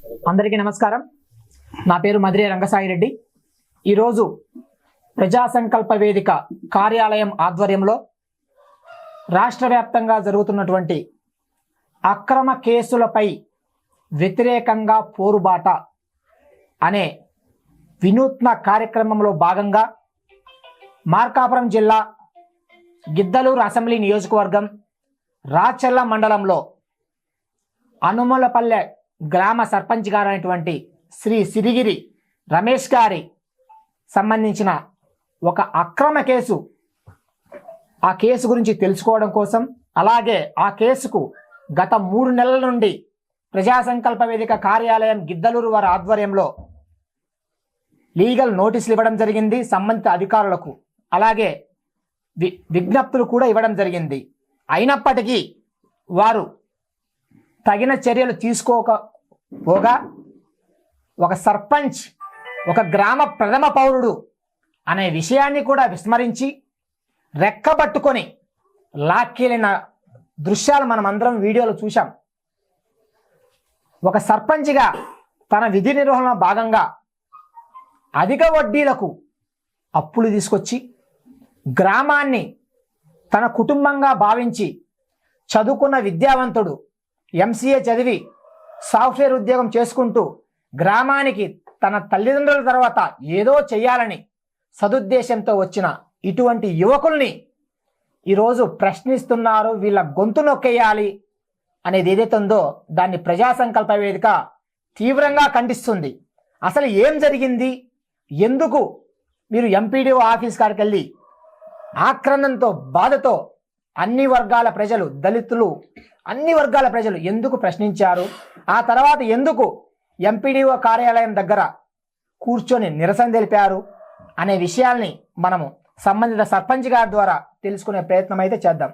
అందరికీ నమస్కారం. నా పేరు మదిరే రంగసాయి రెడ్డి. ఈరోజు ప్రజా సంకల్ప వేదిక కార్యాలయం ఆధ్వర్యంలో రాష్ట్ర వ్యాప్తంగా జరుగుతున్నటువంటి అక్రమ కేసులపై వ్యతిరేకంగా పోరుబాట అనే వినూత్న కార్యక్రమంలో భాగంగా మార్కాపురం జిల్లా గిద్దలూరు అసెంబ్లీ నియోజకవర్గం రాచర్ల మండలంలో అనుమలపల్లె గ్రామ సర్పంచ్ గారు అయినటువంటి శ్రీ సిరిగిరి రమేష్ గారి సంబంధించిన ఒక అక్రమ కేసు, ఆ కేసు గురించి తెలుసుకోవడం కోసం, అలాగే ఆ కేసుకు గత 3 నెలల నుండి ప్రజా సంకల్ప వేదిక కార్యాలయం గిద్దలూరు వారి ఆధ్వర్యంలో లీగల్ నోటీసులు ఇవ్వడం జరిగింది సంబంధిత అధికారులకు. అలాగే విజ్ఞప్తులు కూడా ఇవ్వడం జరిగింది. అయినప్పటికీ వారు తగిన చర్యలు తీసుకోకపోగా ఒక సర్పంచ్, ఒక గ్రామ ప్రథమ పౌరుడు అనే విషయాన్ని కూడా విస్మరించి రెక్కబట్టుకొని లాక్కెళ్ళిన దృశ్యాలు మనం అందరం వీడియోలో చూశాం. ఒక సర్పంచ్గా తన విధి నిర్వహణ భాగంగా అధిక వడ్డీలకు అప్పులు తీసుకొచ్చి గ్రామాన్ని తన కుటుంబంగా భావించి చదువుకున్న విద్యావంతుడు, ఎంసీఏ చదివి సాఫ్ట్వేర్ ఉద్యోగం చేసుకుంటూ గ్రామానికి తన తల్లిదండ్రుల తర్వాత ఏదో చెయ్యాలని సదుద్దేశంతో వచ్చిన ఇటువంటి యువకుల్ని ఈరోజు ప్రశ్నిస్తున్నారు. వీళ్ళ గొంతు నొక్కేయాలి అనేది ఏదైతే ఉందో దాన్ని ప్రజా సంకల్ప వేదిక తీవ్రంగా ఖండిస్తుంది. అసలు ఏం జరిగింది, ఎందుకు మీరు ఎంపీడీఓ ఆఫీస్ కాడికి వెళ్ళి ఆక్రందంతో బాధతో అన్ని వర్గాల ప్రజలు, దళితులు, అన్ని వర్గాల ప్రజలు ఎందుకు ప్రశ్నించారు, ఆ తర్వాత ఎందుకు ఎంపీడీఓ కార్యాలయం దగ్గర కూర్చొని నిరసన తెలిపారు అనే విషయాల్ని మనము సంబంధిత సర్పంచ్ గారి ద్వారా తెలుసుకునే ప్రయత్నం అయితే చేద్దాం.